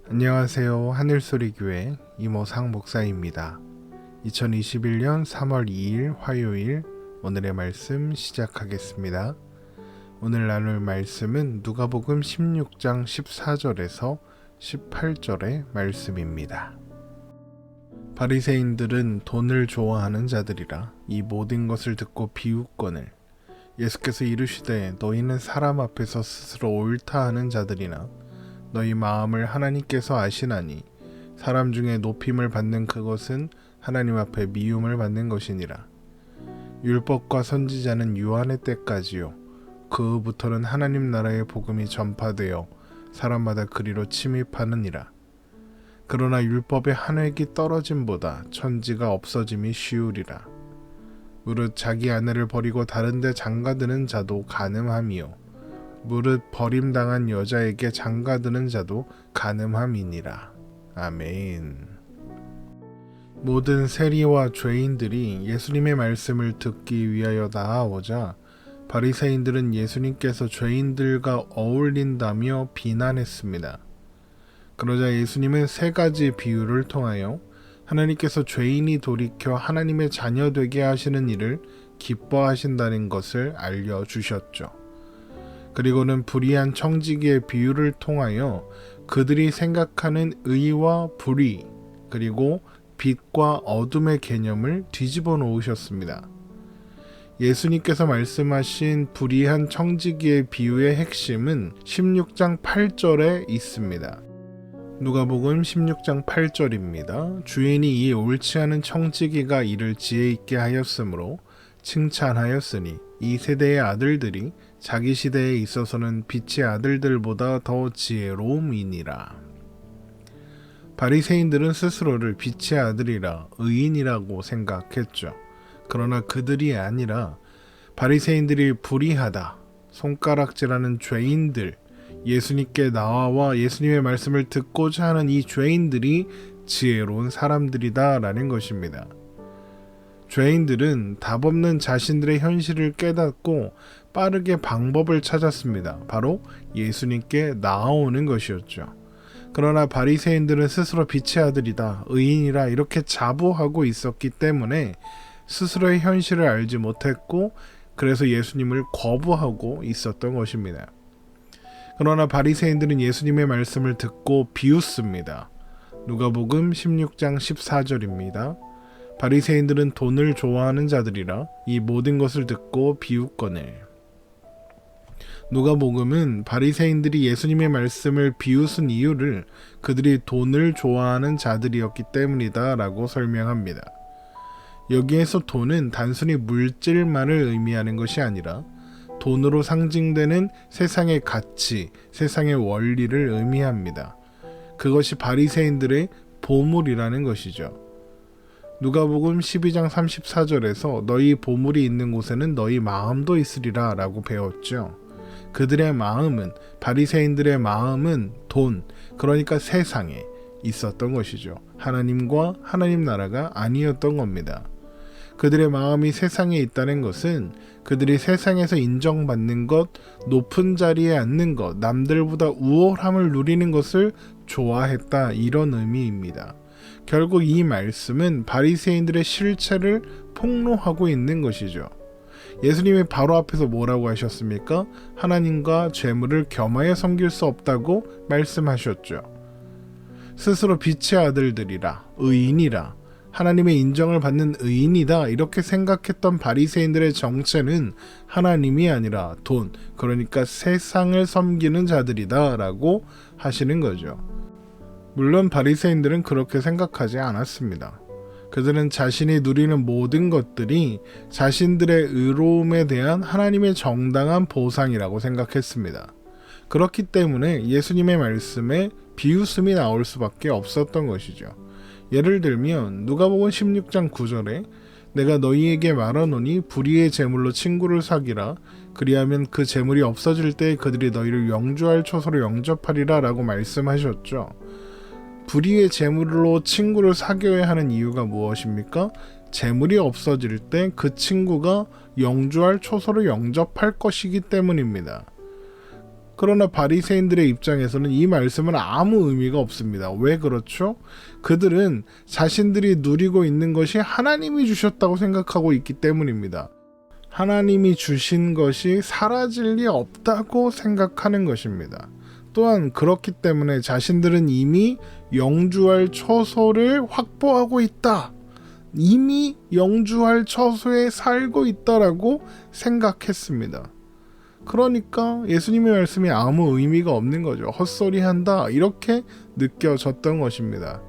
안녕하세요. 하늘소리교회 이모상 목사입니다. 2021년 3월 2일 화요일 오늘의 말씀 시작하겠습니다. 오늘 나눌 말씀은 누가복음 16장 14절에서 18절의 말씀입니다. 바리새인들은 돈을 좋아하는 자들이라 이 모든 것을 듣고 비웃거늘 예수께서 이르시되 너희는 사람 앞에서 스스로 옳다 하는 자들이나 너희 마음을 하나님께서 아시나니 사람 중에 높임을 받는 그것은 하나님 앞에 미움을 받는 것이니라. 율법과 선지자는 요한의 때까지요 그 후부터는 하나님 나라의 복음이 전파되어 사람마다 그리로 침입하느니라. 그러나 율법의 한 획이 떨어짐보다 천지가 없어짐이 쉬우리라. 무릇 자기 아내를 버리고 다른 데 장가드는 자도 간음함이요 무릇 버림당한 여자에게 장가드는 자도 간음함이니라. 아멘. 모든 세리와 죄인들이 예수님의 말씀을 듣기 위하여 나아오자 바리새인들은 예수님께서 죄인들과 어울린다며 비난했습니다. 그러자 예수님은 세 가지 비유를 통하여 하나님께서 죄인이 돌이켜 하나님의 자녀 되게 하시는 일을 기뻐하신다는 것을 알려주셨죠. 그리고는 불의한 청지기의 비유를 통하여 그들이 생각하는 의와 불의 그리고 빛과 어둠의 개념을 뒤집어 놓으셨습니다. 예수님께서 말씀하신 불의한 청지기의 비유의 핵심은 16장 8절에 있습니다. 누가복음 16장 8절입니다. 주인이 이 옳지 않은 청지기가 이를 지혜 있게 하였으므로 칭찬하였으니 이 세대의 아들들이 자기 시대에 있어서는 빛의 아들들보다 더 지혜로움이니라. 바리새인들은 스스로를 빛의 아들이라 의인이라고 생각했죠. 그러나 그들이 아니라 바리새인들이 불의하다, 손가락질하는 죄인들, 예수님께 나와 예수님의 말씀을 듣고자 하는 이 죄인들이 지혜로운 사람들이다 라는 것입니다. 죄인들은 답없는 자신들의 현실을 깨닫고 빠르게 방법을 찾았습니다. 바로 예수님께 나아오는 것이었죠. 그러나 바리새인들은 스스로 빛의 아들이다, 의인이라 이렇게 자부하고 있었기 때문에 스스로의 현실을 알지 못했고 그래서 예수님을 거부하고 있었던 것입니다. 그러나 바리새인들은 예수님의 말씀을 듣고 비웃습니다. 누가복음 16장 14절입니다. 바리새인들은 돈을 좋아하는 자들이라 이 모든 것을 듣고 비웃거늘. 누가복음은 바리새인들이 예수님의 말씀을 비웃은 이유를 그들이 돈을 좋아하는 자들이었기 때문이다 라고 설명합니다. 여기에서 돈은 단순히 물질만을 의미하는 것이 아니라 돈으로 상징되는 세상의 가치, 세상의 원리를 의미합니다. 그것이 바리새인들의 보물이라는 것이죠. 누가복음 12장 34절에서 너희 보물이 있는 곳에는 너희 마음도 있으리라 라고 배웠죠. 그들의 마음은, 바리새인들의 마음은 돈, 그러니까 세상에 있었던 것이죠. 하나님과 하나님 나라가 아니었던 겁니다. 그들의 마음이 세상에 있다는 것은 그들이 세상에서 인정받는 것, 높은 자리에 앉는 것, 남들보다 우월함을 누리는 것을 좋아했다 이런 의미입니다. 결국 이 말씀은 바리새인들의 실체를 폭로하고 있는 것이죠. 예수님이 바로 앞에서 뭐라고 하셨습니까? 하나님과 재물을 겸하여 섬길 수 없다고 말씀하셨죠. 스스로 빛의 아들들이라, 의인이라, 하나님의 인정을 받는 의인이다 이렇게 생각했던 바리새인들의 정체는 하나님이 아니라 돈, 그러니까 세상을 섬기는 자들이다 라고 하시는 거죠. 물론 바리새인들은 그렇게 생각하지 않았습니다. 그들은 자신이 누리는 모든 것들이 자신들의 의로움에 대한 하나님의 정당한 보상이라고 생각했습니다. 그렇기 때문에 예수님의 말씀에 비웃음이 나올 수밖에 없었던 것이죠. 예를 들면 누가복음 16장 9절에 내가 너희에게 말하노니 불의의 재물로 친구를 사귀라 그리하면 그 재물이 없어질 때 그들이 너희를 영주할 초소로 영접하리라 라고 말씀하셨죠. 불의의 재물로 친구를 사귀어야 하는 이유가 무엇입니까? 재물이 없어질 때 그 친구가 영주할 초소로 영접할 것이기 때문입니다. 그러나 바리새인들의 입장에서는 이 말씀은 아무 의미가 없습니다. 왜 그렇죠? 그들은 자신들이 누리고 있는 것이 하나님이 주셨다고 생각하고 있기 때문입니다. 하나님이 주신 것이 사라질 리 없다고 생각하는 것입니다. 또한 그렇기 때문에 자신들은 이미 영주할 처소를 확보하고 있다. 이미 영주할 처소에 살고 있다라고 생각했습니다. 그러니까 예수님의 말씀이 아무 의미가 없는 거죠. 헛소리한다 이렇게 느껴졌던 것입니다.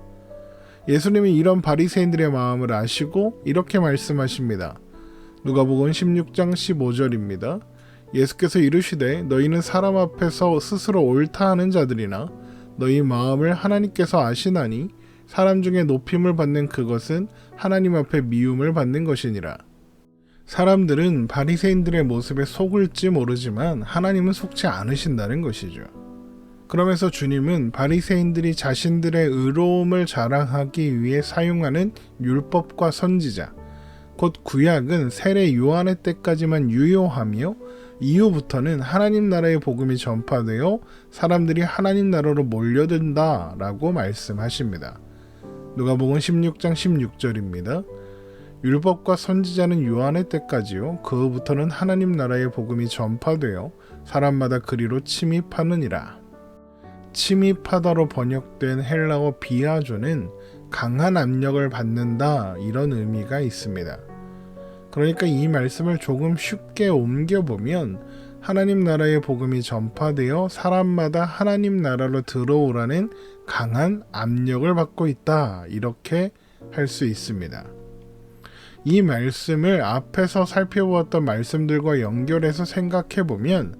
예수님이 이런 바리새인들의 마음을 아시고 이렇게 말씀하십니다. 누가복음 16장 15절입니다. 예수께서 이르시되 너희는 사람 앞에서 스스로 옳다 하는 자들이나 너희 마음을 하나님께서 아시나니 사람 중에 높임을 받는 그것은 하나님 앞에 미움을 받는 것이니라. 사람들은 바리새인들의 모습에 속을지 모르지만 하나님은 속지 않으신다는 것이죠. 그러면서 주님은 바리새인들이 자신들의 의로움을 자랑하기 위해 사용하는 율법과 선지자, 곧 구약은 세례 요한의 때까지만 유효하며 이후부터는 하나님 나라의 복음이 전파되어 사람들이 하나님 나라로 몰려든다라고 말씀하십니다. 누가복음 16장 16절입니다. 율법과 선지자는 요한의 때까지요. 그 후부터는 하나님 나라의 복음이 전파되어 사람마다 그리로 침입하느니라. 침입하다로 번역된 헬라어 비아조는 강한 압력을 받는다 이런 의미가 있습니다. 그러니까 이 말씀을 조금 쉽게 옮겨보면 하나님 나라의 복음이 전파되어 사람마다 하나님 나라로 들어오라는 강한 압력을 받고 있다 이렇게 할 수 있습니다. 이 말씀을 앞에서 살펴보았던 말씀들과 연결해서 생각해보면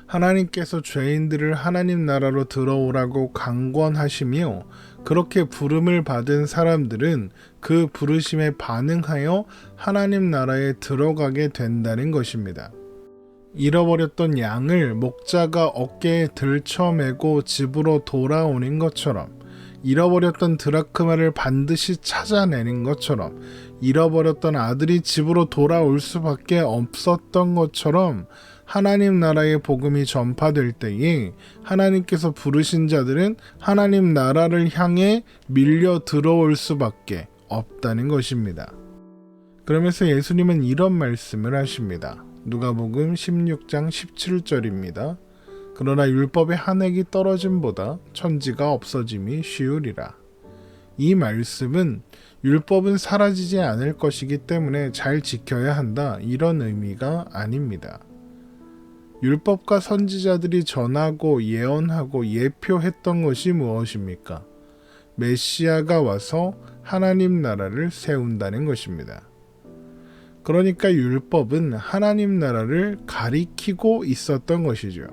하나님께서 죄인들을 하나님 나라로 들어오라고 강권하시며 그렇게 부름을 받은 사람들은 그 부르심에 반응하여 하나님 나라에 들어가게 된다는 것입니다. 잃어버렸던 양을 목자가 어깨에 들쳐매고 집으로 돌아오는 것처럼, 잃어버렸던 드라크마를 반드시 찾아내는 것처럼, 잃어버렸던 아들이 집으로 돌아올 수밖에 없었던 것처럼 하나님 나라의 복음이 전파될 때에 하나님께서 부르신 자들은 하나님 나라를 향해 밀려 들어올 수밖에 없다는 것입니다. 그러면서 예수님은 이런 말씀을 하십니다. 누가복음 16장 17절입니다. 그러나 율법의 한 획이 떨어짐보다 천지가 없어짐이 쉬우리라. 이 말씀은 율법은 사라지지 않을 것이기 때문에 잘 지켜야 한다 이런 의미가 아닙니다. 율법과 선지자들이 전하고 예언하고 예표했던 것이 무엇입니까? 메시아가 와서 하나님 나라를 세운다는 것입니다. 그러니까 율법은 하나님 나라를 가리키고 있었던 것이죠.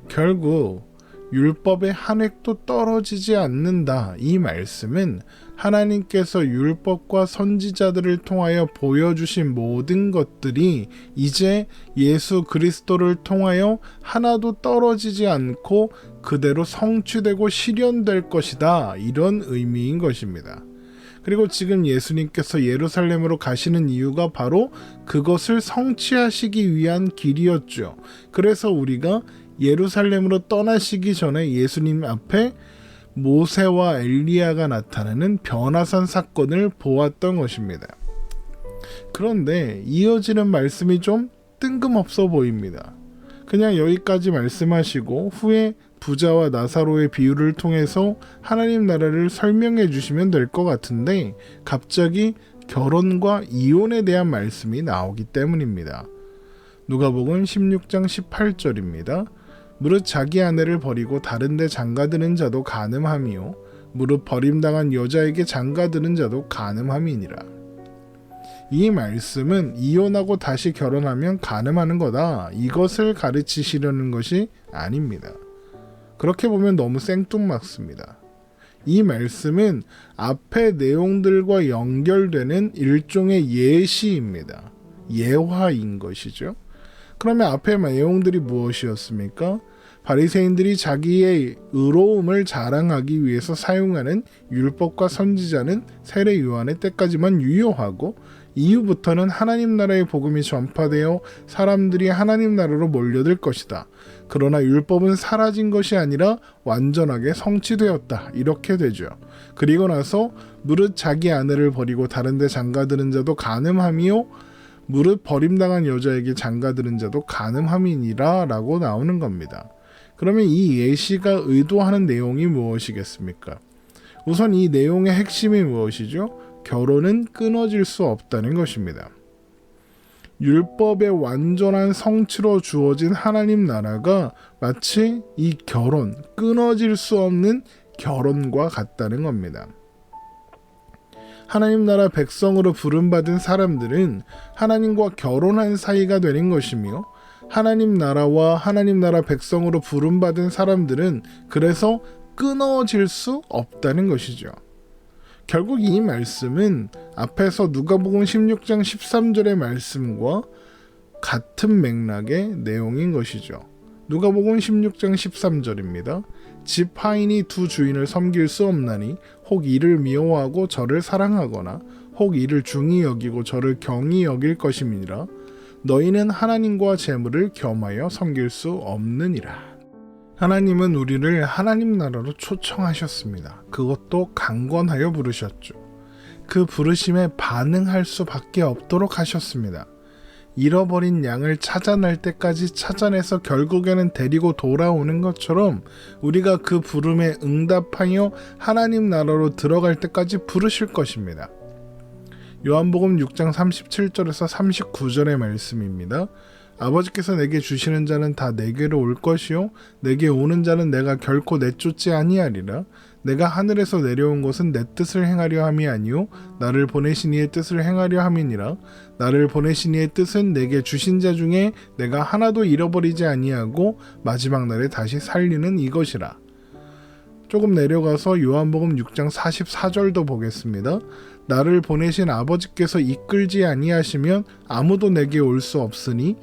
결국 율법의 한 획도 떨어지지 않는다. 이 말씀은 하나님께서 율법과 선지자들을 통하여 보여주신 모든 것들이 이제 예수 그리스도를 통하여 하나도 떨어지지 않고 그대로 성취되고 실현될 것이다. 이런 의미인 것입니다. 그리고 지금 예수님께서 예루살렘으로 가시는 이유가 바로 그것을 성취하시기 위한 길이었죠. 그래서 우리가 예루살렘으로 떠나시기 전에 예수님 앞에 모세와 엘리야가 나타나는 변화산 사건을 보았던 것입니다. 그런데 이어지는 말씀이 좀 뜬금없어 보입니다. 그냥 여기까지 말씀하시고 후에 부자와 나사로의 비유를 통해서 하나님 나라를 설명해 주시면 될 것 같은데 갑자기 결혼과 이혼에 대한 말씀이 나오기 때문입니다. 누가복음 16장 18절입니다. 무릇 자기 아내를 버리고 다른 데 장가드는 자도 간음함이요 무릇 버림당한 여자에게 장가드는 자도 간음함이니라. 이 말씀은 이혼하고 다시 결혼하면 간음하는 거다 이것을 가르치시려는 것이 아닙니다. 그렇게 보면 너무 생뚱맞습니다. 이 말씀은 앞의 내용들과 연결되는 일종의 예시입니다. 예화인 것이죠. 그러면 앞의 내용들이 무엇이었습니까? 바리새인들이 자기의 의로움을 자랑하기 위해서 사용하는 율법과 선지자는 세례 요한의 때까지만 유효하고 이후부터는 하나님 나라의 복음이 전파되어 사람들이 하나님 나라로 몰려들 것이다. 그러나 율법은 사라진 것이 아니라 완전하게 성취되었다. 이렇게 되죠. 그리고 나서 무릇 자기 아내를 버리고 다른 데 장가드는 자도 간음함이요 무릇 버림당한 여자에게 장가드는 자도 간음함이니라 라고 나오는 겁니다. 그러면 이 예시가 의도하는 내용이 무엇이겠습니까? 우선 이 내용의 핵심이 무엇이죠? 결혼은 끊어질 수 없다는 것입니다. 율법의 완전한 성취로 주어진 하나님 나라가 마치 이 결혼, 끊어질 수 없는 결혼과 같다는 겁니다. 하나님 나라 백성으로 부름받은 사람들은 하나님과 결혼한 사이가 되는 것이며 하나님 나라와 하나님 나라 백성으로 부름받은 사람들은 그래서 끊어질 수 없다는 것이죠. 결국 이 말씀은 앞에서 누가복음 16장 13절의 말씀과 같은 맥락의 내용인 것이죠. 누가복음 16장 13절입니다. 집 하인이 두 주인을 섬길 수 없나니 혹 이를 미워하고 저를 사랑하거나 혹 이를 중히 여기고 저를 경히 여길 것임이니라. 너희는 하나님과 재물을 겸하여 섬길 수 없느니라. 하나님은 우리를 하나님 나라로 초청하셨습니다. 그것도 강권하여 부르셨죠. 그 부르심에 반응할 수밖에 없도록 하셨습니다. 잃어버린 양을 찾아낼 때까지 찾아내서 결국에는 데리고 돌아오는 것처럼 우리가 그 부름에 응답하여 하나님 나라로 들어갈 때까지 부르실 것입니다. 요한복음 6장 37절에서 39절의 말씀입니다. 아버지께서 내게 주시는 자는 다 내게로 올 것이요 내게 오는 자는 내가 결코 내쫓지 아니하리라. 내가 하늘에서 내려온 것은 내 뜻을 행하려 함이 아니요 나를 보내신 이의 뜻을 행하려 함이니라. 나를 보내신 이의 뜻은 내게 주신 자 중에 내가 하나도 잃어버리지 아니하고 마지막 날에 다시 살리는 이것이라. 조금 내려가서 요한복음 6장 44절도 보겠습니다. 나를 보내신 아버지께서 이끌지 아니하시면 아무도 내게 올 수 없으니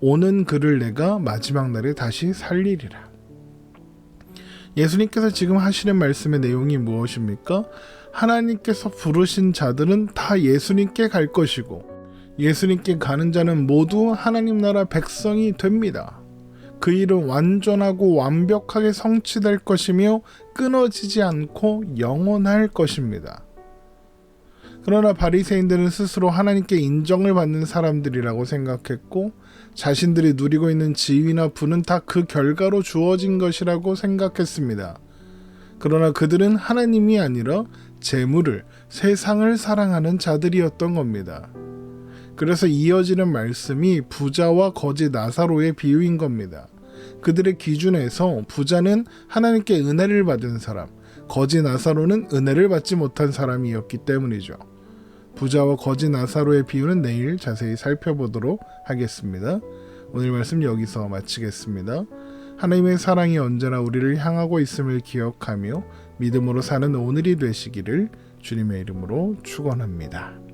오는 그를 내가 마지막 날에 다시 살리리라. 예수님께서 지금 하시는 말씀의 내용이 무엇입니까? 하나님께서 부르신 자들은 다 예수님께 갈 것이고 예수님께 가는 자는 모두 하나님 나라 백성이 됩니다. 그 일은 완전하고 완벽하게 성취될 것이며 끊어지지 않고 영원할 것입니다. 그러나 바리새인들은 스스로 하나님께 인정을 받는 사람들이라고 생각했고 자신들이 누리고 있는 지위나 부는 다 그 결과로 주어진 것이라고 생각했습니다. 그러나 그들은 하나님이 아니라 재물을, 세상을 사랑하는 자들이었던 겁니다. 그래서 이어지는 말씀이 부자와 거지 나사로의 비유인 겁니다. 그들의 기준에서 부자는 하나님께 은혜를 받은 사람, 거지 나사로는 은혜를 받지 못한 사람이었기 때문이죠. 부자와 거지 나사로의 비유는 내일 자세히 살펴보도록 하겠습니다. 오늘 말씀 여기서 마치겠습니다. 하나님의 사랑이 언제나 우리를 향하고 있음을 기억하며 믿음으로 사는 오늘이 되시기를 주님의 이름으로 축원합니다.